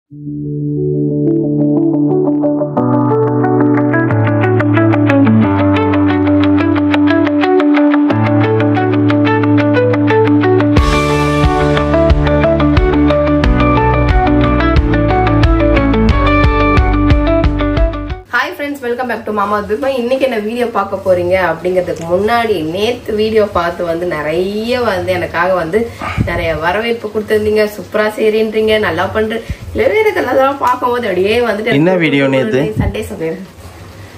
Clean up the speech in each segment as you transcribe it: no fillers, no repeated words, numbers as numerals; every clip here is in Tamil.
வெல்கம் பேக் டு மாமா தீபா. இன்னைக்கு என்ன வீடியோ பார்க்க போறீங்க அப்படிங்கிறதுக்கு முன்னாடி நேத்து வீடியோ பார்த்து வந்து நிறைய வந்து எனக்காக வந்து நிறைய வரவேற்பு கொடுத்துருந்தீங்க. சூப்பரா செய்றீன்றீங்க, நல்லா பண்ற இதெல்லாம் பார்க்கும்போது அப்படியே வந்துட்டு என்ன வீடியோ நேத்து? சண்டே சமையல்.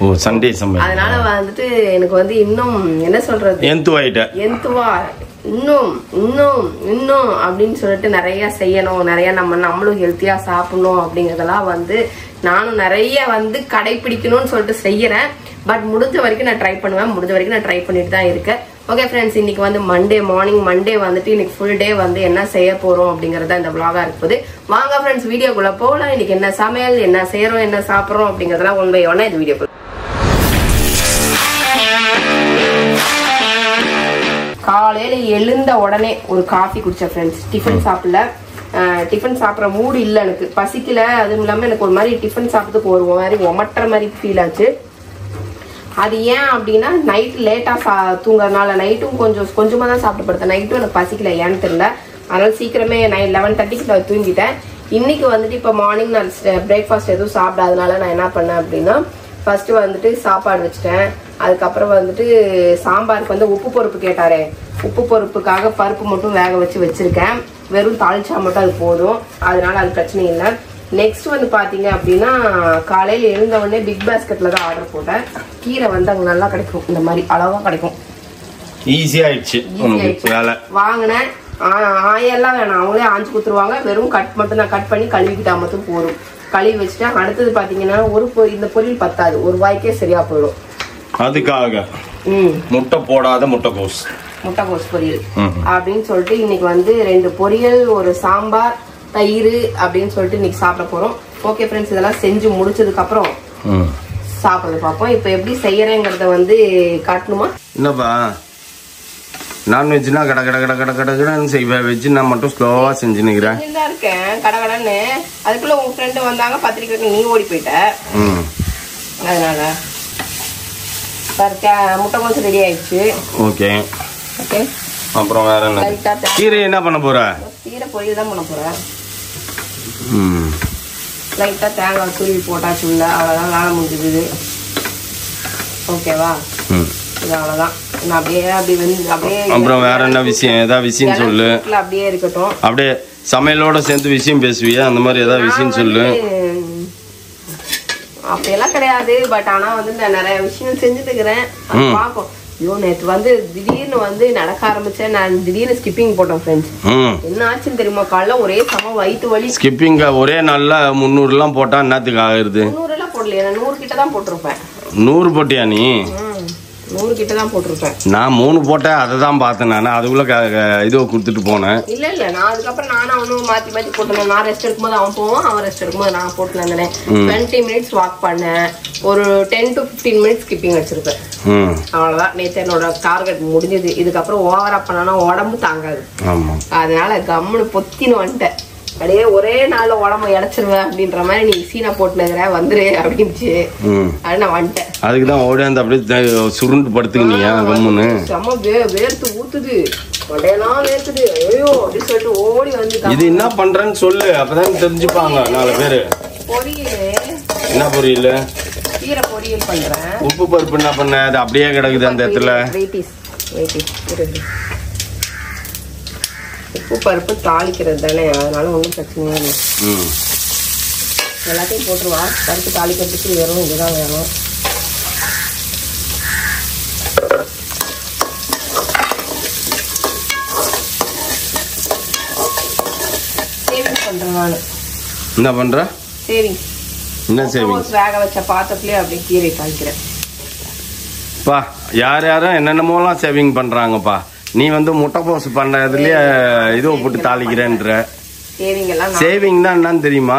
ஓ, சண்டே சமையல். அதனால வந்துட்டு எனக்கு வந்து இன்னும் என்ன சொல்றது, எந்துவா இன்னும் இன்னும் இன்னும் அப்படின்னு சொல்லிட்டு நிறைய செய்யணும், நிறைய நம்மளும் ஹெல்த்தியா சாப்பிடணும் அப்படிங்கறதெல்லாம் வந்து நானும் நிறைய வந்து கடைபிடிக்கணும்னு சொல்லிட்டு செய்யறேன். பட் முடிஞ்ச வரைக்கும் நான் ட்ரை பண்ணுவேன், முடிஞ்ச வரைக்கும் நான் ட்ரை பண்ணிட்டு தான் இருக்கேன். ஓகே ஃப்ரெண்ட்ஸ், இன்னைக்கு வந்து மண்டே வந்துட்டு இன்னைக்கு ஃபுல் டே வந்து என்ன செய்ய போறோம் அப்படிங்கறத இந்த vlog-ஆ இருக்குது. வாங்க ஃப்ரெண்ட்ஸ், வீடியோக்குள்ள போகலாம். இன்னைக்கு என்ன சமையல், என்ன செய்யறோம், என்ன சாப்பிடுறோம் அப்படிங்கறதெல்லாம் ஒன் பை ஒன்னா இந்த வீடியோ. காலையில எழுந்த உடனே ஒரு காஃபி குடிச்சேன் ஃப்ரெண்ட்ஸ். டிஃபன் சாப்பிடல, டிஃபன் சாப்பிட்ற மூடு இல்லை, எனக்கு பசிக்கல. அதுவும் இல்லாமல் எனக்கு ஒரு மாதிரி டிஃபன் சாப்பிட்டதுக்கு ஒரு மாதிரி ஒமட்டுற மாதிரி ஃபீல் ஆச்சு. அது ஏன் அப்படின்னா நைட் லேட்டாக தூங்குறதுனால நைட்டும் கொஞ்சமாக தான் சாப்பிட்டு படுத்தேன். நைட்டும் எனக்கு பசிக்கல, ஏன்னு தெரியல. அதனால சீக்கிரமே 11:30க்கு நான் தூங்கிட்டேன். இன்னைக்கு வந்துட்டு இப்போ மார்னிங் நான் பிரேக்ஃபாஸ்ட் எதுவும் சாப்பிடாதனால நான் என்ன பண்ணேன் அப்படின்னா, ஃபர்ஸ்ட் வந்துட்டு சாப்பாடு வச்சுட்டேன். அதுக்கப்புறம் வந்துட்டு சாம்பாருக்கு வந்து உப்பு பருப்பு கேட்டாரே, உப்பு பருப்புக்காக பருப்பு மட்டும் வேக வச்சிருக்கேன். வெறும் தாளிச்சா மட்டும் அது போதும், அதனால அது பிரச்சனை இல்லை. நெக்ஸ்ட் வந்து பாத்தீங்க அப்படின்னா, காலையில எழுந்த உடனே பிக் பாஸ்கெட்ல தான் ஆர்டர் போட்டேன். கீரை வந்து அங்க நல்லா கிடைக்கும், இந்த மாதிரி அளவா கிடைக்கும், ஈஸியாயிடுச்சு வாங்கினேன். ஆயெல்லாம் வேணாம், அவங்களே ஆஞ்சு குத்துருவாங்க. வெறும் கட் மட்டும் தான், கட் பண்ணி கழுவிக்கிட்டா மட்டும் போதும். கழுவி வச்சுட்டேன். அடுத்தது பாத்தீங்கன்னா இந்த பொரியல் பத்தாது, ஒரு வாய்க்கே சரியா போயிடும். அதுக்காக முட்டை போடாத முட்டைகோஸ் பொரியல் அப்படின்னு சொல்லிட்டு இன்னைக்கு வந்து 2 பொரியல், ஒரு சாம்பார், தயிர் அப்படின்னு சொல்லிட்டு இன்னைக்கு சாப்பிட போறோம். ஓகே ஃப்ரெண்ட்ஸ், இதெல்லாம் செஞ்சு முடிச்சதுக்கு அப்புறம் சாப்பிட பார்ப்போம். இப்ப எப்படி செய்யறேங்கிறத வந்து காட்டணுமா? என்னப்பா, நான்வெஜ்னா கடன்னு செய்வேன், வெஜ் நான் மட்டும் ஸ்லோவா செஞ்சுன்னுக்கிறேன் இருக்கேன் கடகடன்னு. அதுக்குள்ள உங்க ஃப்ரெண்டு வந்தாங்க, பத்திரிக்கைக்கு நீ ஓடி போயிட்ட. அதனால முட்டைகோஸ் ரெடி ஆயிடுச்சு. ஓகே ஓகே, அப்புறம் வேற என்ன? கீரை என்ன பண்ண போற? கீரை பொரியல் தான் பண்ண போறேன். லைட்டா தேங்காய் துருவி போட்டாச்சு உள்ள, அவ்வளவுதான், வேலை முடிஞ்சுது. ஓகேவா, இது அவ்வளவுதான். அப்புறம் வேற என்ன விஷயம், ஏதாவது விஷயம் சொல்லு. அப்படியே இருக்கட்டும், அப்படியே சமையலோட சேர்ந்து விஷயம் பேசுவியா, அந்த மாதிரி ஏதாவது விஷயம் சொல்லு. அப்படியெல்லாம் கிடையாது, பட் ஆனா வந்து நான் நிறைய விஷயம் செஞ்சுட்டு இருக்கிறேன். பாப்போம். ஐயோ, நேற்று வந்து திடீர்னு வந்து நடக்க ஆரம்பிச்சேன். நான் திடீர்னு ஸ்கிப்பிங் போட்டேன் ஃப்ரெண்ட்ஸ். என்ன ஆச்சுன்னு தெரியுமா? காலைல ஒரே சம வயிற்று வலி. ஸ்கிப்பிங் ஒரே நாள்ல 300 எல்லாம் போட்டா என்னத்துக்கு ஆகுது? 300 எல்லாம் போடலையே, நான் 100 கிட்ட தான் போட்டிருப்பேன். 100 போட்டியா நீ? 100 கிட்ட தான் போட்டிருப்பேன். நான் 3 போட்டேன், அதை தான் பார்த்தேன். நான் அதுக்குள்ள இதோ கொடுத்துட்டு போனேன். இல்ல நான் அதுக்கப்புறம் நானும் அவனும் மாத்தி போட்டேன். நான் ரெஸ்ட் எடுக்கும்போது அவன் போவான், அவன் ரெஸ்ட் எடுக்கும்போது நான் போட்டு வந்தேன். 20 மினிட்ஸ் வாக் பண்ணேன், ஒரு 10 to 15 மினிட்ஸ் ஸ்கிப்பிங் வச்சிருப்பேன். அவ்வளவுதான், நேற்று என்னோட டார்கெட் முடிஞ்சது. இதுக்கப்புறம் ஓவரா பண்ணா உடம்பு தாங்காது. அதனால கம்முன்னு பொத்தின்னு வந்துட்டேன். அப்படியே ஒரே நாள்ல உடம்பு இழைச்சிருவேன் அப்படின்ற மாதிரி, நீ சீனா போட்டுனுங்கிற வந்துரு அப்படின்ச்சு. அது நான் வந்துட்டேன். அதுக்குதான் ஓடியாந்து அப்படியே சுருண்டு படுத்துக்கினியா கம்முன்னு? செம்ம வேர்த்து ஊத்துது, உடையெல்லாம் வேர்த்துது. ஐயோ அப்படின்னு சொல்லிட்டு ஓடி வந்து, இது என்ன பண்றேன்னு சொல்லு, அப்பதான் தெரிஞ்சுப்பாங்க 4 பேரு. பொரியல். என்ன பொரியல்? கீரை பொரியல் பண்றேன். உப்பு பருப்பு என்ன பண்ண? அது அப்படியே கிடக்குது அந்த இடத்துல. உப்பு பருப்பு தாளிக்கிறது தானே, அதனால ஒன்றும் பிரச்சனையே இல்லை. எல்லாத்தையும் போட்டுருவா. பருப்பு தாளிக்கிறதுக்கு வெறும் இதுதான் வேணும். சேவிங் பண்றேன் நான். என்ன பண்ற? சேவிங். என்ன சேவிங்? வேக வச்ச பாத்திரத்திலே அப்படியே கீரை தாளிக்கிறேன். பா, யாரும் என்னென்னமோலாம் சேவிங் பண்றாங்கப்பா. நீ வந்து முட்டைகோஸ் பண்றதுலயே இதோ போட்டு தாளிக்கிறேன்ற. சேவிங்னா என்னன்னு தெரியுமா?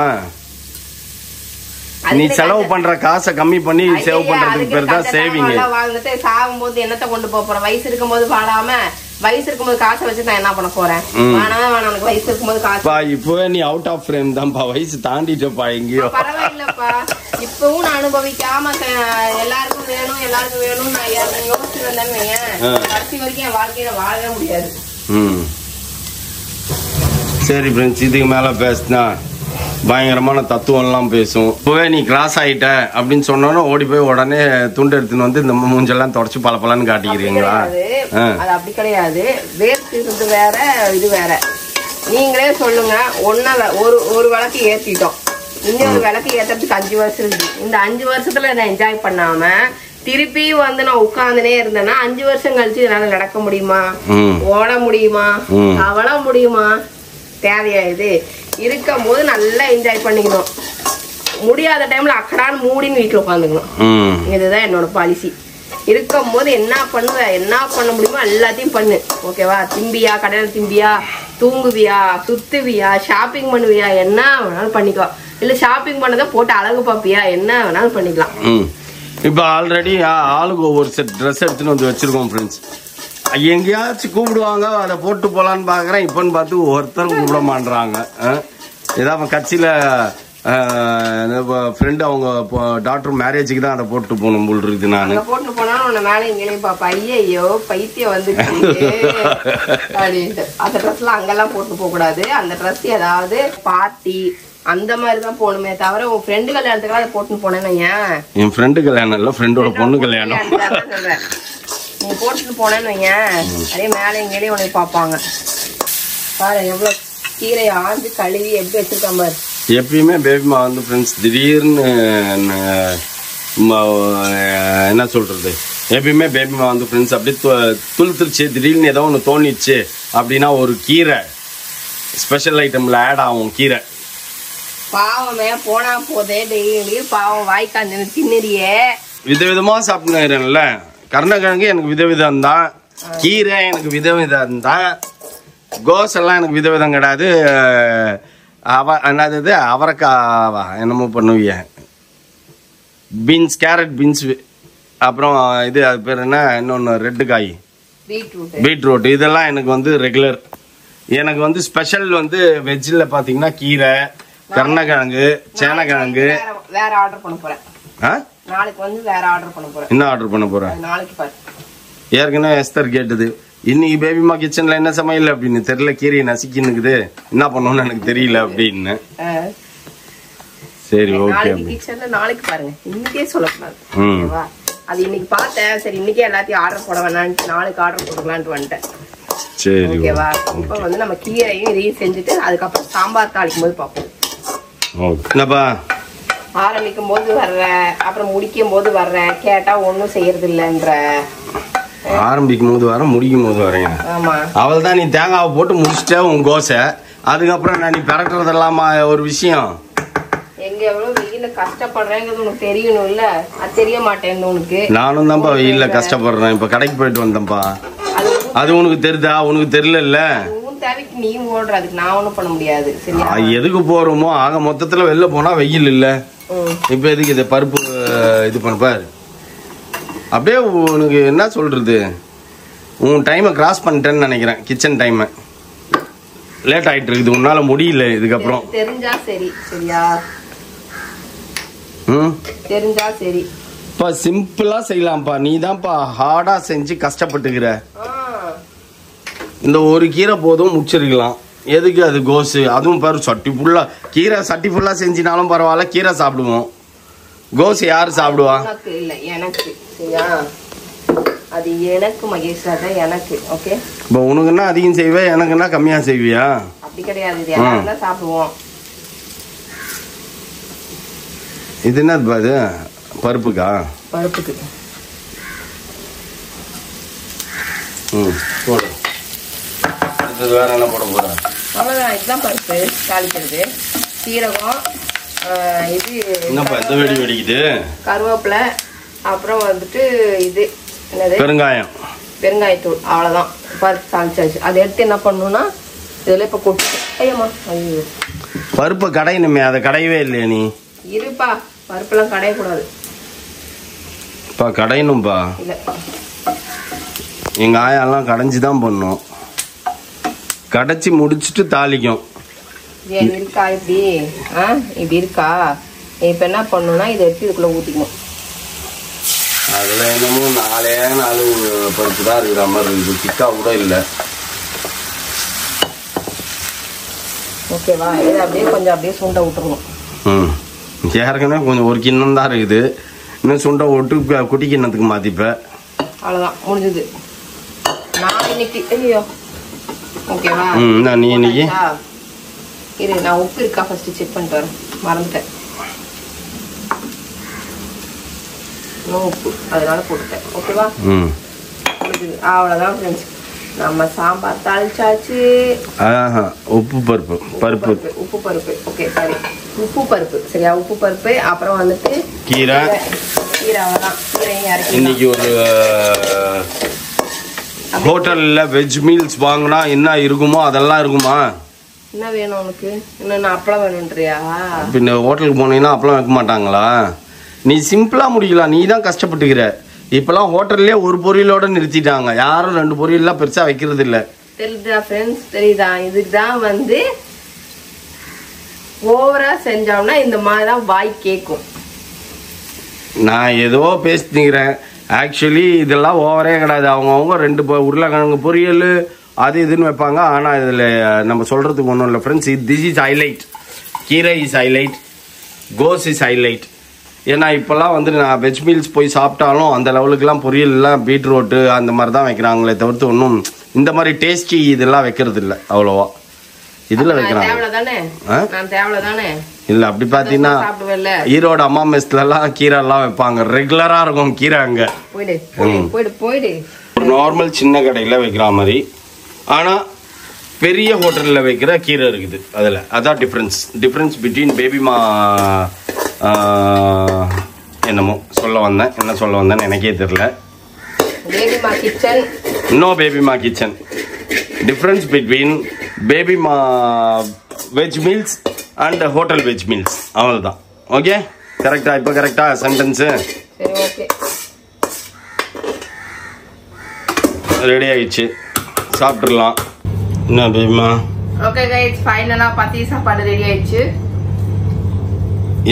நீ செலவு பண்ற காசை கம்மி பண்ணி சேவ் பண்றதுக்கு பேர் தான் சேவிங். வாழ்ந்துட்டு சாகும்போது என்னத்தை கொண்டு போற? வயசு இருக்கும் போது வாழாம வயசு இருக்கும்போது காசை வச்சு நான் என்ன பண்ண போறேன்? வேணாம் எனக்கு வயசு இருக்கும்போது காசு. இப்பவே நீ அவுட் ஆஃப் ஃப்ரேம் தான்ப்பா, வயசு தாண்டிட்டப்பா எங்கேயோ. பரவாயில்லப்பா, இப்பவும் நான் அனுபவிக்காம எல்லாருக்கும் வேணும் நான் யோசிச்சு வந்தேன்னு கடைசி வரைக்கும் என் வாழ்க்கையில வாழவே முடியாது. சரி ஃப்ரெண்ட்ஸ், இதுக்கு மேல பேசினா பயங்கரமான தத்துவம் எல்லாம் பேசும். இப்பவே நீ கிராஸ் ஆயிட்ட அப்படின்னு சொன்னோன்னு ஓடி போய் உடனே துண்டு எடுத்துன்னு வந்து இந்த மூஞ்செல்லாம் தொடச்சு பலன்னு காட்டிக்கிறீங்களா? அது அப்படி கிடையாது. வேர்த்து வேற, இது வேற. நீங்களே சொல்லுங்க. ஒரு விளக்கு ஏத்திட்டோம், இன்னொரு விளக்கு ஏத்துறதுக்கு 5 வருஷம் இருக்கு. இந்த 5 வருஷத்துல நான் என்ஜாய் பண்ணாம திருப்பி வந்து நான் உட்கார்ந்துனே இருந்தேன்னா 5 வருஷம் கழிச்சு என்னால நடக்க முடியுமா? ஓட முடியுமா? அவள முடியுமா? தேவையா? இது இருக்கும் போது நல்லா என்ஜாய் பண்ணிக்கணும். முடியாத டைம்ல அக்கடான்னு மூடின்னு வீட்டுல உட்காந்துக்கணும். இதுதான் என்னோட பாலிசி. இருக்கும் போது என்ன பண்ணுவ, என்ன பண்ண முடியுமோ எல்லாத்தையும் பண்ணு. ஓகேவா? திம்பியா, கடையில திம்பியா, தூங்குவியா, சுத்துவியா, ஷாப்பிங் பண்ணுவியா, என்ன வேணாலும் பண்ணிக்கோ. இல்ல ஷாப்பிங் பண்ணதை போட்டு அழகு பாப்பியா, என்ன வேணாலும் பண்ணிக்கலாம். இப்ப ஆல்ரெடி ஆளுக்கு ஒவ்வொரு செட் ட்ரெஸ் எடுத்துன்னு வந்து வச்சிருக்கோம் ஃப்ரெண்ட்ஸ். எங்கேயாச்சும் கூப்பிடுவாங்க, அதை போட்டு போலான்னு பாக்குறேன். இப்பன்னு பார்த்து ஒருத்தரும் கூப்பிட மாட்டாங்க. ஏதாவது கட்சியில ஃப்ரெண்டு அவங்க டாக்டர் மேரேஜுக்கு தான் அதை போட்டு போகணும் போல் இருக்குது. நான் போட்டு போனாலும் உன்னை மேலே எங்கேயும் பாப்பா, ஐயோ பைத்தியம் வந்து அப்படின்ட்டு அந்த ட்ரெஸ் எல்லாம் அங்கெல்லாம் போட்டு போக கூடாது. அந்த ட்ரெஸ் ஏதாவது பார்ட்டி அந்த மாதிரிதான் போகணுமே தவிர உன் ஃப்ரெண்டு கல்யாணத்துக்கு அதை போட்டுன்னு போனேன்னு. ஏன் என் ஃப்ரெண்டு கல்யாணம் இல்ல, ஃப்ரெண்டோட பொண்ணு கல்யாணம். நீ போட்டுட்டு போனேன்னு வையன், அதே மேலே எங்கேயும் உனக்கு பார்ப்பாங்க. பாரு எவ்வளவு கீரையை ஆஞ்சு கழுவி எப்படி வச்சிருக்க மாதிரி. எப்பயுமே பேபிமா வந்து ஃப்ரெண்ட்ஸ் திடீர்னு என்ன சொல்றது, எப்பயுமே பேபிமா வந்து ஃப்ரெண்ட்ஸ் அப்படியே துளுத்துருச்சு, திடீர்னு ஏதோ ஒன்று தோணிச்சு அப்படின்னா ஒரு கீரை ஸ்பெஷல் ஐட்டம்ல ஆட் ஆகும். கீரை பாவமே போனா போதே டெய்லி பாவம் வாய்க்காந்து தின்னுறியே. விதவிதமா சாப்பிடுறேன்ல. கருணக்கிழங்கு எனக்கு விதவிதம் தான், கீரை எனக்கு விதவிதம் தான், கோஸ் எல்லாம் எனக்கு விதவிதம் கிடையாது. என்னது அவரைக்காவா என்னமோ பண்ணுவீங்க, பீன்ஸ், கேரட் பீன்ஸ், அப்புறம் இது அது பேர் என்ன, இன்னொன்று ரெட்டு காய் பீட்ரூட், இதெல்லாம் எனக்கு வந்து ரெகுலர். எனக்கு வந்து ஸ்பெஷல் வந்து வெஜ்ஜில் பார்த்தீங்கன்னா கீரை, கருணக்கிழங்கு, சேனக்கிழங்கு. வேற ஆர்டர் பண்ண போறேன் நாளைக்கு, வந்து வேற ஆர்டர் பண்ண போறேன். என்ன ஆர்டர் பண்ண போறேன் நாளைக்கு பாரு. ஏற்கனவே எஸ்தர் கேட்டது, இன்னைக்கு பேபிமா கிச்சன்ல என்ன சமையல் அப்படின்னு தெரியல, கீரையை நசிக்கினுக்குது, என்ன பண்ணணும்னு எனக்கு தெரியல அப்படின்னு. சரி ஓகே, கிச்சன்ல நாளைக்கு பாருங்க, இன்னைக்கே சொல்லக்கூடாது. அது இன்னைக்கு பார்த்தேன், சரி இன்னைக்கே எல்லாத்தையும் ஆர்டர் போட வேணான்ட்டு நாளைக்கு ஆர்டர் போட்டுக்கலான்ட்டு வந்துட்டேன். சரி ஓகேவா? இப்போ வந்து நம்ம கீரையும் இதையும் செஞ்சுட்டு அதுக்கப்புறம் சாம்பார் தாளிக்கும் போது பார்ப்போம். என்னப்பா ஆரம்பிக்கும் போது வர்ற, அப்புறம் முடிக்கும் போது வர்ற, கேட்டா ஒன்னும் செய்யறது இல்லைன்ற. ஆரம்பிக்கும் போது வர, முடிக்கும் போது வரேன். அவள் தான் நீ தேங்காவை போட்டு முடிச்சுட்டே உன் கோசை, அதுக்கப்புறம் நான் நீ பறக்கிறதெல்லாம் ஒரு விஷயம். எங்க எவ்வளவு வெயில கஷ்டப்படுறேங்கிறது உனக்கு தெரியணும் இல்ல? அது தெரிய மாட்டேன்னு உனக்கு. நானும் தான்ப்பா வெயில கஷ்டப்படுறேன். இப்ப கடைக்கு போயிட்டு வந்தேன்ப்பா, அது உனக்கு தெரியுதா? உனக்கு தெரியல. தேவைக்கு நீ ஓடுற, அதுக்கு நான் ஒண்ணும் பண்ண முடியாது. சரியா? எதுக்கு போறோமோ ஆக மொத்தத்துல வெளில போனா வெயில் இல்ல. இப்ப எதுக்கு இதை பருப்பு இது பண்ணப்பாரு? அப்படியே உனக்கு என்ன சொல்றது, உன் டைமை கிராஸ் பண்ணிட்டேன்னு நினைக்கிறேன். கிச்சன் டைமை லேட் ஆயிட்டு இருக்குது, உன்னால முடியல. இதுக்கப்புறம் தெரிஞ்சா சரி. சரியா? தெரிஞ்சா சரி. சிம்பிளா செய்யலாம்ப்பா, நீ தான்ப்பா ஹார்டா செஞ்சு கஷ்டப்பட்டுக்கிற. இந்த ஒரு கீரை போதும் முடிச்சிருக்கலாம். எதுக்கு அது கோசு? அதுவும் பாரு சட்டி ஃபுல்லா கீரை, சட்டி ஃபுல்லா செஞ்சினாலும் பரவாயில்ல, கீரை சாப்பிடுவோம். கோசு யாரு சாப்பிடுவா? இல்ல எனக்கு. சரியா? அது எனக்கு மகேஷ், தான் எனக்கு. ஓகே, இப்போ உனக்குன்னா அதிகம் செய்வே, எனக்குன்னா கம்மியா செய்வியா? அப்படி கிடையாது, இது எல்லாரும் தான் சாப்பிடுவோம். இது என்னது அது? பருப்புக்கா? பருப்புக்கு. போடு. வேற என்ன போட போற? அவ்வளவுதான், இதுதான் பருப்பு தாளிக்கிறது. சீரகம், இது என்னப்பா இந்த வெடி வெடிக்குது? கருவேப்பிலை, அப்புறம் வந்துட்டு இது என்னது, பெருங்காயம், பெருங்காயத்தூள். அவ்வளவுதான், பருப்பு தாளிச்சாச்சு. அதை எடுத்து என்ன பண்ணணும்னா இதுல இப்ப கொட்டு. ஐயம்மா, ஐயோ பருப்பு கடையணுமே, அதை கடையவே இல்லையா நீ? இருப்பா, பருப்பெல்லாம் கடையக்கூடாது. கடையணும்பா. இல்ல எங்கள் ஆயெல்லாம் கடைஞ்சி தான் பண்ணும். கடைச்சி முடிச்சுட்டு தாளிக்கும். ஏன் இருக்கா இப்படி? இப்படி இருக்கா? இப்போ என்ன பண்ணணும்னா இதை எடுத்து இதுக்குள்ளே ஊற்றிக்கணும். அதில் என்னமோ 4 பருப்பு தான் இருக்கிற மாதிரி இருக்குது. திக்காக கூட இல்லை. ஓகேவா? இதை அப்படியே கொஞ்சம் அப்படியே சுண்டை விட்டுருணும். ஏற்கனவே கொஞ்சம் ஒரு கிண்ணம் தான் இருக்குது. இன்னும் சுண்டை விட்டு குட்டி கிண்ணத்துக்கு மாற்றிப்பேன். அவ்வளோதான், முடிஞ்சுது. நான் இன்னைக்கு ஐயோ ஓகேவா? நீ இன்னைக்கு இரு, நான் உப்பு இருக்கா ஃபர்ஸ்ட் செக் பண்ணிட்டு வரேன், மறந்துட்டேன். உப்பு அதனால போட்டுட்டேன். ஓகேவா? அவ்வளோதான் ஃப்ரெண்ட்ஸ், நம்ம சாம்பார் தாளிச்சாச்சு. உப்பு பருப்பு உப்பு பருப்பு ஓகே சாரி உப்பு பருப்பு சரியா? உப்பு பருப்பு, அப்புறம் வந்துட்டு கீரை. அவ்வளோதான். கீரையும் இறக்கி இன்னைக்கு ஒரு ஹோட்டல்ல வெஜ் மீல்ஸ் வாங்கினா என்ன இருக்குமோ அதெல்லாம் இருக்குமா? என்ன வேணும் உனக்கு? இன்னும் அப்பளம் வேணும்ன்றியா? பின்ன ஹோட்டலுக்கு போனீங்கன்னா அப்பளம் வைக்க மாட்டாங்களா? நீ சிம்பிளா முடிக்கலாம். நீ தான் கஷ்டப்பட்டுக்கிற. இப்பெல்லாம் ஹோட்டல்லே ஒரு பொரியலோட நிறுத்திட்டாங்க. யாரும் 2 பொரியல்லாம் பெருசா வைக்கிறது இல்ல. தெரியுதா ஃப்ரெண்ட்ஸ்? தெரியுதா? இதுதான் வந்து ஓவரா செஞ்சோம்னா இந்த மாதிரிதான் வாய் கேட்கும். நான் ஏதோ பேசிக்கிறேன். ஆக்சுவலி இதெல்லாம் ஓவரே கிடையாது. அவங்கவுங்க 2 உருளைக்கிழங்கு பொரியல் அது இதுன்னு வைப்பாங்க. ஆனால் இதில் நம்ம சொல்கிறதுக்கு ஒன்றும் இல்லை ஃப்ரெண்ட்ஸ். This is highlight. கீரை இஸ் ஹைலைட், கோஸ் இஸ் ஹைலைட். ஏன்னா இப்போல்லாம் வந்து நான் வெஜ் மீல்ஸ் போய் சாப்பிட்டாலும் அந்த லெவலுக்குலாம் பொரியல்லாம் பீட்ரூட்டு அந்த மாதிரி தான் வைக்கிறாங்களே தவிர்த்து ஒன்றும் இந்த மாதிரி டேஸ்டி இதெல்லாம் வைக்கிறது இல்லை அவ்வளோவா. இதில் வைக்கிறாங்க. இல்லை அப்படி பார்த்தீங்கன்னா ஈரோடு அம்மா மெஸ்லலாம் கீரைலாம் வைப்பாங்க. ரெகுலராக இருக்கும் கீரை அங்கே. நார்மல் சின்ன கடையில் வைக்கிற மாதிரி. ஆனால் பெரிய ஹோட்டலில் வைக்கிற கீரை இருக்குது அதில். அதான் டிஃப்ரென்ஸ் பிட்வீன் பேபிமா என்னமோ என்ன சொல்ல வந்தேன்னு எனக்கே தெரியல. No baby ma kitchen. Difference between baby ma veg meals and hotel veg meals. அவ்வளோதான். ஓகே, கரெக்டா? இப்போ கரெக்டா சென்டென்ஸு? ரெடி ஆயிடுச்சு, சாப்பிட்றலாம். என்ன பேபிமா? ஓகே கைஸ், ஃபைனலா பத்தி சாப்பாடு ரெடி ஆயிடுச்சு.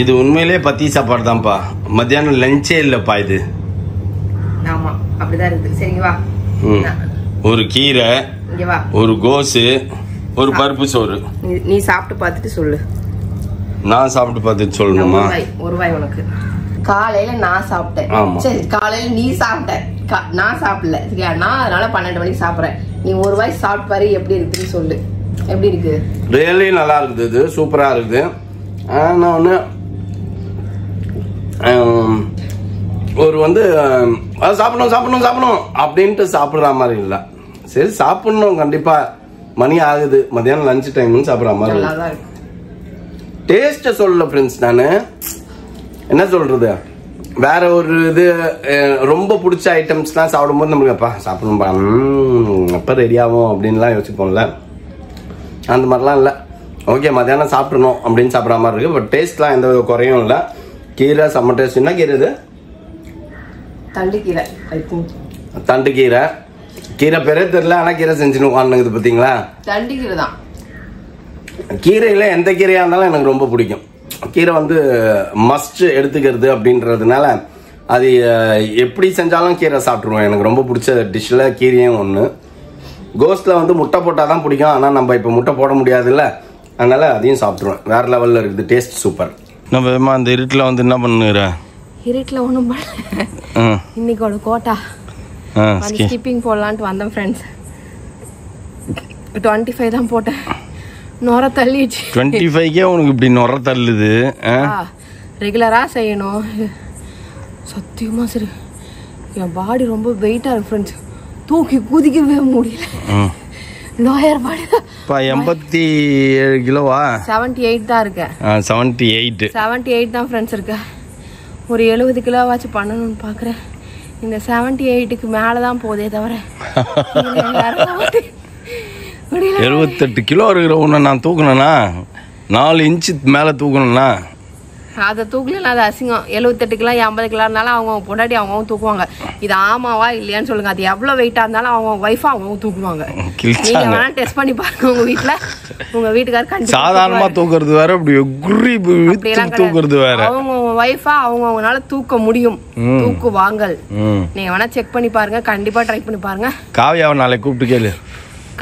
இது உண்மையிலே பத்தி சாப்பாடு தான்ப்பா. மத்தியானம் லஞ்சே இல்லப்பா இது. ஆமா அப்படிதான் இருக்கு. சரிங்க வா. ஒரு கீரை, ஒரு கோசு, ஒரு பருப்பு சோறு. நீ சாப்பிட்டு பார்த்துட்டு சொல்லு. நான் சாப்பிட்டு பார்த்துட்டு சொல்லணுமா? ஒரு வாய் உனக்கு. காலையில நான் சாப்பிட்டேன். சரி, காலையில நீ சாப்பிட்ட, நான் சாப்பிடல சரியா? நான் அதனால 12 மணிக்கு சாப்பிட்றேன். நீ ஒரு வாய் சாப்பிட்டு பாரு எப்படி இருக்குன்னு சொல்லு. எப்படி இருக்கு? ரியலி நல்லா இருக்குது. இது சூப்பரா இருக்குது. நான் ஒன்று ஒரு வந்து சாப்பிடணும் அப்படின்ட்டு சாப்பிட்ற மாதிரி இல்லை. சரி சாப்பிடணும் கண்டிப்பா, மணி ஆகுது, மத்தியானம் லஞ்ச் டைம்னு சாப்பிட்ற மாதிரி. டேஸ்ட்டை சொல்லல ஃப்ரெண்ட்ஸ். நான் என்ன சொல்றது, வேற ஒரு இது ரொம்ப பிடிச்ச ஐட்டம்ஸ்லாம் சாப்பிடும்போது நம்மளுக்கு அப்பா சாப்பிடணும்பா எப்போ ரெடி ஆகும் அப்படின்லாம் யோசிப்போம்ல. அந்த மாதிரிலாம் இல்லை. ஓகே, மத்தியானம் சாப்பிடணும் அப்படின்னு சாப்பிட்ற மாதிரி இருக்கு. பட் டேஸ்ட்லாம் எந்த குறையும் இல்லை. கீரை செம்ம டேஸ்ட். என்ன கீரை இது? தண்டு கீரை. கீரை பேரே தெரியல, ஆனா கீரை செஞ்சுன்னு உட்காந்துக்குது பார்த்தீங்களா? தண்டு கீரை தான். கீரையில எந்த கீரையா இருந்தாலும் எனக்கு ரொம்ப பிடிக்கும். கீரை வந்து மஸ்ட் எடுத்துக்கிறது அப்படின்றதுனால அது எப்படி செஞ்சாலும் கீரை சாப்பிட்ருவோம். எனக்கு ரொம்ப பிடிச்ச டிஷ்ல கீரையும் ஒன்று. கோஸ்ட்ல வந்து முட்டை போட்டால் தான் பிடிக்கும். ஆனால் நம்ம இப்போ முட்டை போட முடியாதுல்ல, அதனால அதையும் சாப்பிட்ருவேன். வேற லெவலில் இருக்குது. Taste super. நம்ம அந்த இருட்டில் வந்து என்ன பண்ணுற? இருட்டில் ஒன்றும் பண்ணல. இன்னைக்கு ஒரு கோட்டா ஸ்கிப்பிங் போடலான்ட்டு வந்தேன் ஃப்ரெண்ட்ஸ். 25 தான் போட்டேன். நொர தள்ளிடுச்சு. 25கே உனக்கு இப்படி நொர தள்ளுது? ரெகுலராக செய்யணும். சத்தியமா சரி, என் பாடி ரொம்ப வெயிட்டாக இருக்கு ஃப்ரெண்ட்ஸ். தூக்கி குதிக்கவே முடியல. லோயர் பாடி 87 கிலோவா? 78 தான் இருக்கேன். 78 தான் ஃப்ரெண்ட்ஸ் இருக்கேன். ஒரு 70 கிலோவாச்சும் பண்ணணும்னு பார்க்குறேன். இந்த 78க்கு மேலே தான் போதே தவிர 78 கிலோ இருக்கிற உன்னை நான் தூக்கணும்னா 4 இன்ச்சு மேலே தூக்கணும்னா அதை தூக்கல அது அசிங்கம். 78 கிலோ 50 கிலோ இருந்தாலும் அவங்க பொண்டாட்டி அவங்க தூக்குவாங்க. இது ஆமாவா இல்லையான்னு சொல்லுங்க. அது எவ்வளவு வெயிட்டா இருந்தாலும் அவங்க ஒய்ஃபா அவங்க தூக்குவாங்க. நீங்க வேணா டெஸ்ட் பண்ணி பாருங்க உங்க வீட்டுல. உங்க வீட்டுக்காரர் கண்டிப்பா சாதாரணமா தூக்குறது வேற, அப்படி எகுரி தூக்குறது வேற. அவங்க ஒய்ஃபா அவங்கனால தூக்க முடியும், தூக்குவாங்க. நீங்க வேணா செக் பண்ணி பாருங்க, கண்டிப்பா ட்ரை பண்ணி பாருங்க. காவியாவை நாளைக்கு கூப்பிட்டு கேளு.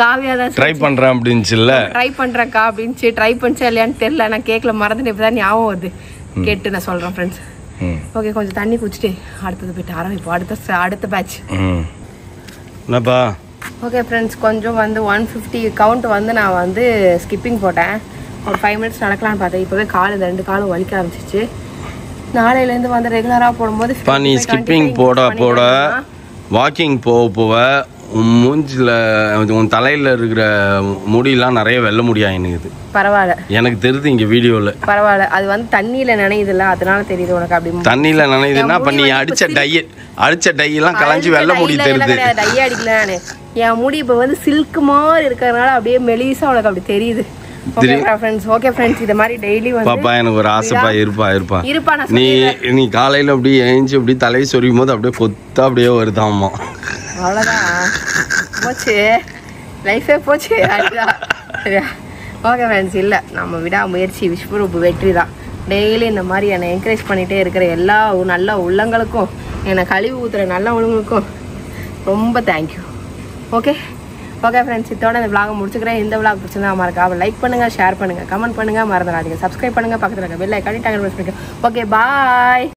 காவியா தான் ட்ரை பண்றேன் அப்படின்னுச்சுல்ல. ட்ரை பண்றேன்க்கா அப்படின்னு ட்ரை பண்ணிச்சா இல்லையான்னு தெரியல. நான் கேட்கல, மறந்துட்டு இப்பதான் ஞாபகம் வருது. கேட்டு நான் சொல்றேன் ஃப்ரெண்ட்ஸ். ஓகே, கொஞ்சம் தண்ணி குடிச்சிட்டு அடுத்தது போயிட்டு ஆரம்பிப்போம். அடுத்த பேட்ச் என்னப்பா. ஓகே ஃப்ரெண்ட்ஸ், கொஞ்சம் வந்து 150 கவுண்ட் வந்து நான் வந்து ஸ்கிப்பிங் போட்டேன். ஒரு 5 மினிட்ஸ் நடக்கலான்னு பார்த்தேன். இப்போவே கால் இந்த 2 காலும் வலிக்க ஆரம்பிச்சிச்சு. நாளையிலேருந்து வந்து ரெகுலராக போடும்போது நீ ஸ்கிப்பிங் போட வாக்கிங் போக உன் மூஞ்சில உன் தலையில இருக்கிற முடியெல்லாம் நிறைய வெள்ள முடியாது எனக்கு. பரவாயில்ல, எனக்கு தெரியுது இங்க வீடியோல. பரவாயில்ல, அது வந்து தண்ணியில நனையுதுல்ல, அதனால தெரியுது உனக்கு. அப்படி தண்ணியில நனையுதுன்னா அப்ப நீ அடிச்ச டை எல்லாம் கலஞ்சி வெள்ள முடி தெரியுது. டை அடிக்கல நானு. என் முடி இப்ப வந்து சில்க் மாதிரி இருக்கிறதுனால அப்படியே மெலிசா உனக்கு அப்படி தெரியுது. ஓகே ஃப்ரெண்ட்ஸ், இது மாதிரி டெய்லி வந்து பாப்பா எனக்கு ஒரு ஆசைப்பா இருப்பா. நீ காலையில அப்படியே எழுந்து அப்படியே தலையை சொரியும் போது அப்படியே கொத்தா அப்படியே வருதாமா. அவ்வளோதான், போச்சு, லைஃபே போச்சு. சரியா? ஓகே ஃப்ரெண்ட்ஸ், இல்லை நம்ம விடாமுயற்சி விஸ்வரூப் வெற்றி தான். டெய்லி இந்த மாதிரி என்னை என்கரேஜ் பண்ணிகிட்டே இருக்கிற எல்லா நல்ல உள்ளங்களுக்கும், என்னை கழிவு ஊற்றுற நல்ல உள்ளங்களுக்கும் ரொம்ப தேங்க்யூ. ஓகே ஃப்ரெண்ட்ஸ், இதோட இந்த விளாக முடிச்சுக்கிறேன். இந்த விளாக் பிடிச்சிருந்தா மறக்காம லைக் பண்ணுங்கள், ஷேர் பண்ணுங்கள், கமெண்ட் பண்ணுங்கள், மறந்துடாதீங்க, சப்ஸ்கிரைப் பண்ணுங்கள், பக்கத்தில் இருக்க பெல் ஐக்கானை டாங்க. ஓகே, பாய்.